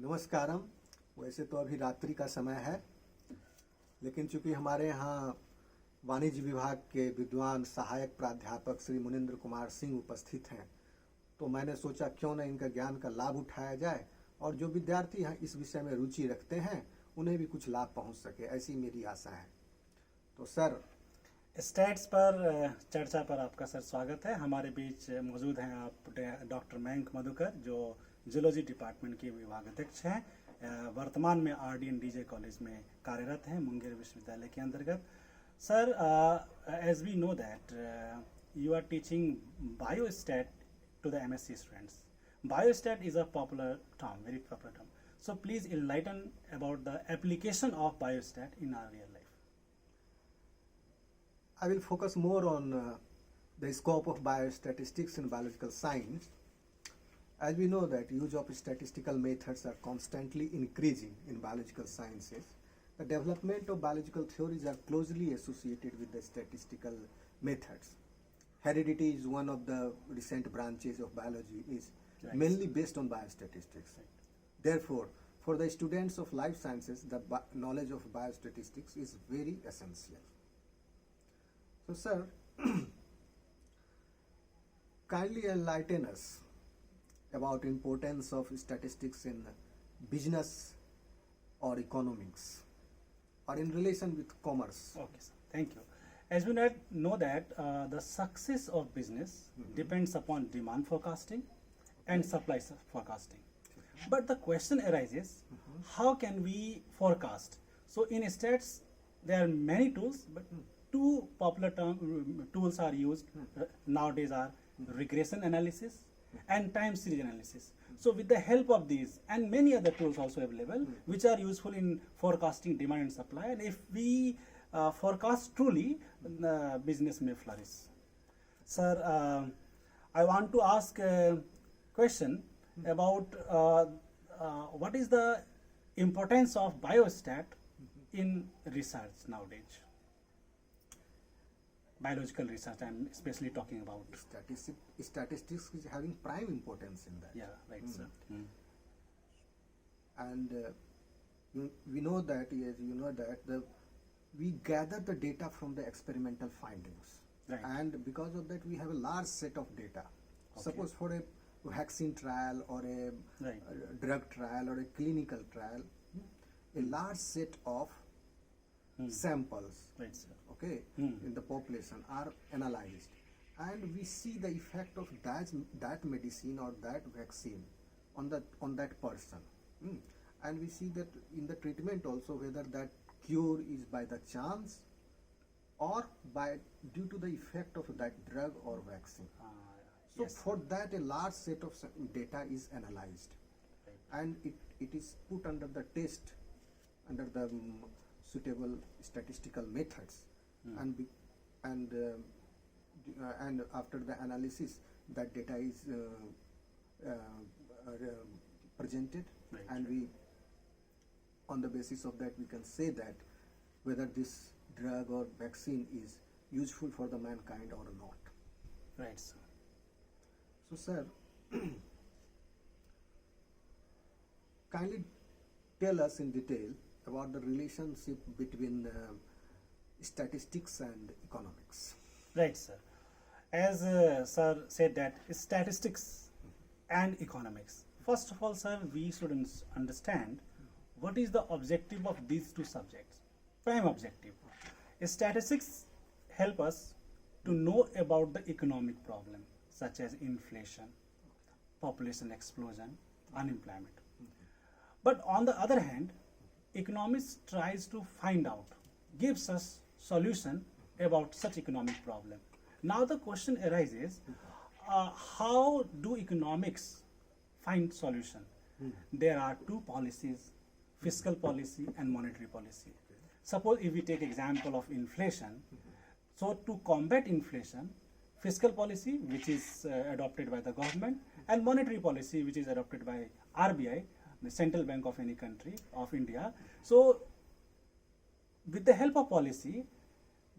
नमस्कारम। वैसे तो अभी रात्रि का समय है, लेकिन चूंकि हमारे यहाँ वाणिज्य विभाग के विद्वान सहायक प्राध्यापक श्री मुनिंद्र कुमार सिंह उपस्थित हैं, तो मैंने सोचा क्यों न इनका ज्ञान का लाभ उठाया जाए और जो विद्यार्थी हैं इस विषय में रुचि रखते हैं उन्हें भी कुछ लाभ पहुंच सके, ऐसी मेरी आशा है। तो सर, स्टैट्स पर चर्चा पर आपका सर स्वागत है। हमारे बीच मौजूद हैं आप डॉक्टर मयंक मधुकर, जो जूलॉजी डिपार्टमेंट के विभाग अध्यक्ष हैं। वर्तमान में RDNDJ कॉलेज में कार्यरत हैं, मुंगेर विश्वविद्यालय के अंतर्गत। Sir, as we know that you are teaching biostat to the MSc students. Biostat is a popular term, very popular term. So please enlighten about the application of biostat in our real life. I will focus more on the scope of biostatistics in biological science. As we know that use of statistical methods are constantly increasing in biological sciences. The development of biological theories are closely associated with the statistical methods. Heredity is one of the recent branches of biology, is mainly based on biostatistics. Therefore, for the students of life sciences, the knowledge of biostatistics is very essential. So, sir, kindly enlighten us about importance of statistics in business or economics or in relation with commerce. Okay, sir. Thank you. As we know that the success of business depends upon demand forecasting and supply forecasting. But the question arises, how can we forecast? So in stats, there are many tools, but two popular tools are used nowadays are regression analysis and time series analysis. So with the help of these and many other tools also available, which are useful in forecasting demand and supply, and if we forecast truly, business may flourish. Sir, I want to ask a question about what is the importance of biostat in research nowadays? Biological research, I'm especially talking about. Statistics is having prime importance in that. Yeah, right, sir. And we know that, as you know that, we gather the data from the experimental findings. Right. And because of that, we have a large set of data. Okay. Suppose for a vaccine trial or a drug trial or a clinical trial, a large set of samples, Right, sir. okay, in the population are analyzed, and we see the effect of that medicine or that vaccine on that person, and we see that in the treatment also whether that cure is by the chance or due to the effect of that drug or vaccine. So Yes, for that a large set of data is analyzed, and it is put under the test under the suitable statistical methods, and after the analysis that data is presented, and we on the basis of that we can say that whether this drug or vaccine is useful for the mankind or not. Right, sir. So, sir, kindly tell us in detail about the relationship between statistics and economics. Right, sir. As sir said that statistics and economics. First of all, sir, we should understand what is the objective of these two subjects. Prime objective. Statistics help us to know about the economic problem such as inflation, population explosion, unemployment. But on the other hand, economics tries to find out, gives us solution about such economic problem. Now the question arises, how do economics find solution? There are two policies, fiscal policy and monetary policy. Suppose if we take example of inflation, so to combat inflation, fiscal policy which is adopted by the government and monetary policy which is adopted by RBI, the central bank of any country of India. So with the help of policy,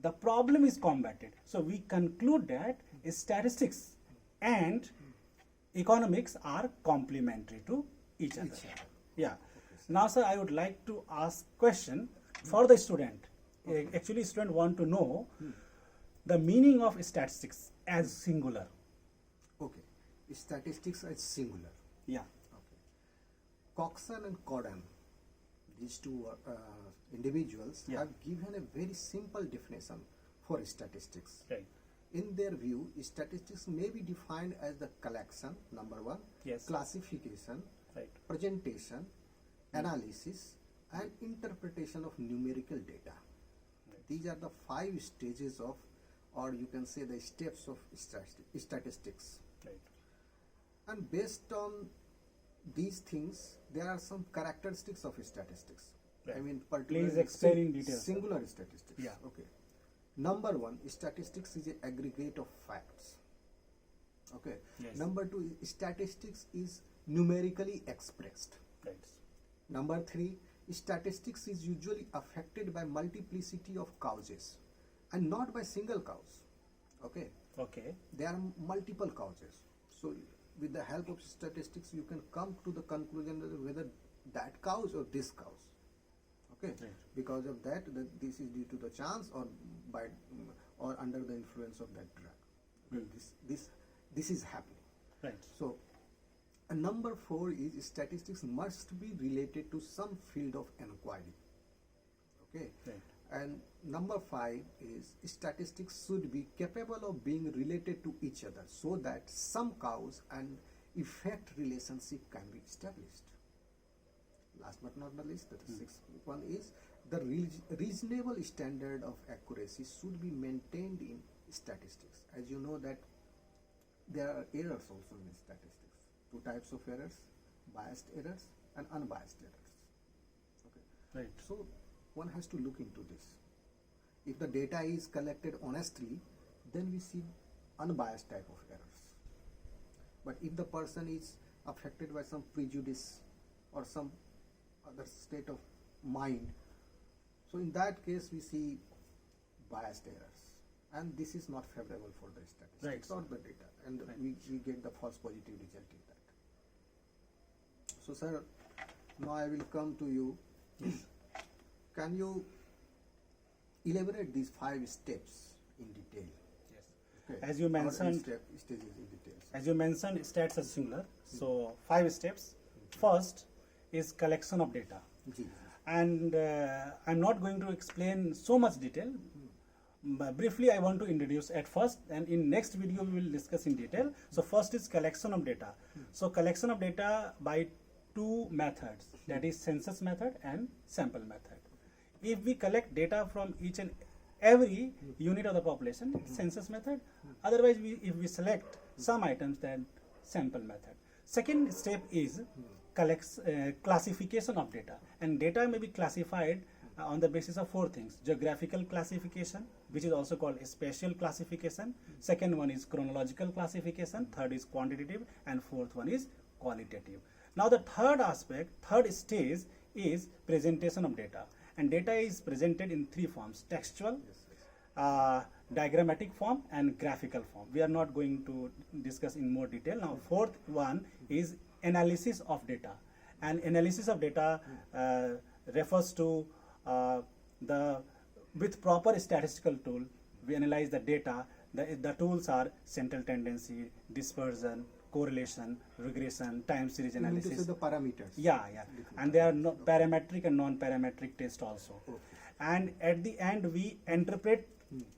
the problem is combated. So we conclude that statistics and economics are complementary to each other. Yeah. Now, sir, I would like to ask question for the student. Actually, student want to know the meaning of statistics as singular. Okay. Statistics is singular. Yeah. Okay. Coxon and Cordon, these two individuals, Yeah. have given a very simple definition for statistics. Right. In their view, statistics may be defined as the collection, number one, Yes. classification, Right. presentation, analysis, and interpretation of numerical data. These are the 5 stages of, or you can say the steps of statistics. Right. And based on these things, there are some characteristics of statistics. I Right. mean, particularly Please explain in detail, sir. singular statistics. Yeah. Okay. Number one, statistics is an aggregate of facts. Okay. Yes. Number two, statistics is numerically expressed. Right. Number three, statistics is usually affected by multiplicity of causes and not by single cause. Okay. Okay. There are multiple causes. So with the help of statistics, you can come to the conclusion that whether that cause or this cause. Okay. Right. Because of that, this is due to the chance or by or under the influence of that drug. Hmm. This is happening. Right. So, number 4 is statistics must be related to some field of inquiry. Okay. Right. And number 5 is statistics should be capable of being related to each other so that some cause and effect relationship can be established. Last but not the least, the sixth one is the reasonable standard of accuracy should be maintained in statistics. As you know that there are errors also in statistics. 2 types of errors, biased errors and unbiased errors. Okay. Right. So one has to look into this. If the data is collected honestly, then we see unbiased type of errors. But if the person is affected by some prejudice or some other state of mind, so in that case we see biased errors. And this is not favorable for the statistics Right. or the data. And Right. we get the false positive result in that. So sir, now I will come to you. Can you elaborate these 5 steps in detail? Yes. Okay. As you Or mentioned- stages in detail. As you mentioned, stats are singular. So 5 steps. First is collection of data. Ji. And I'm not going to explain so much detail. But briefly, I want to introduce at first, and in next video we will discuss in detail. So first is collection of data. So collection of data by 2 methods, that is census method and sample method. If we collect data from each and every unit of the population, it's census method. Otherwise, if we select some items, then sample method. Second step is classification of data, and data may be classified on the basis of 4 things: geographical classification, which is also called spatial classification. Second one is chronological classification. Third is quantitative, and fourth one is qualitative. Now the third stage is presentation of data, and data is presented in 3 forms: textual, diagrammatic form, and graphical form. We are not going to discuss in more detail. Now fourth one is analysis of data, and analysis of data refers to with proper statistical tool we analyze the data. The tools are central tendency, dispersion, correlation, regression, time series You mean to say analysis. the parameters. Yeah. And there are parametric and non-parametric tests also. Okay. And at the end we interpret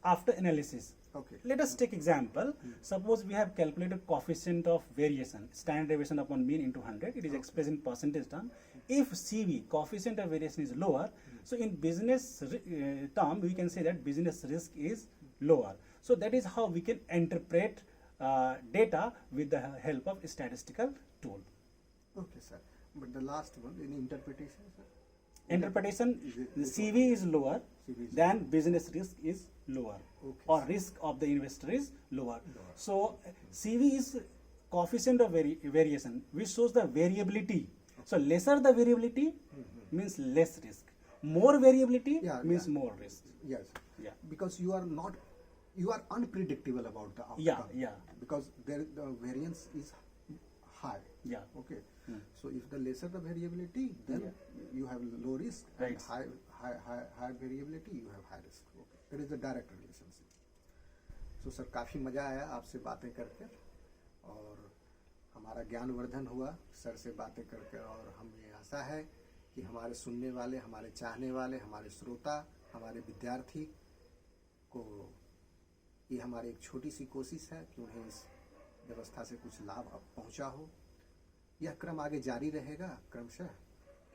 after analysis. Okay. Let us take example. Suppose we have calculated coefficient of variation, standard deviation upon mean into 100. It is expressed in percentage term. If CV, coefficient of variation, is lower, so in business term we can say that business risk is lower. So that is how we can interpret data with the help of statistical tool. Okay, sir. But the last one, in interpretation, sir? Interpretation, Is it- the CV is lower, CV is then business risk is lower, Okay, or sir. risk of the investor is lower. Lower. So CV is coefficient of variation, which shows the variability. So lesser the variability means less risk. More variability Yeah, means yeah. more risk. Yes. Yeah. Because you are unpredictable about the outcome. Yeah. Because the variance is high. Yeah. Okay. Hmm. So if the lesser the variability, then you have low risk. Right. And high variability, you have high risk. Okay. There is a direct relationship. So sir काफ़ी मज़ा आया आपसे बातें करके और हमारा ज्ञानवर्धन हुआ sir से बातें करके, और हमें आशा है कि हमारे सुनने वाले, हमारे चाहने वाले, हमारे श्रोता, हमारे विद्यार्थी को ये हमारी एक छोटी सी कोशिश है कि उन्हें इस व्यवस्था से कुछ लाभ पहुंचा हो। यह क्रम आगे जारी रहेगा क्रमशः।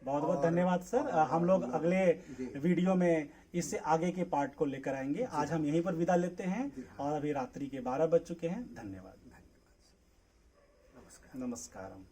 बहुत बहुत और- धन्यवाद सर। और हम लोग हम लोग- अगले जी। वीडियो में इससे आगे के पार्ट को लेकर आएंगे। आज हम यहीं पर विदा लेते हैं जी, हाँ। और अभी रात्रि के 12 बज चुके हैं। धन्यवाद। धन्यवाद। नमस्कार। नमस्कारम।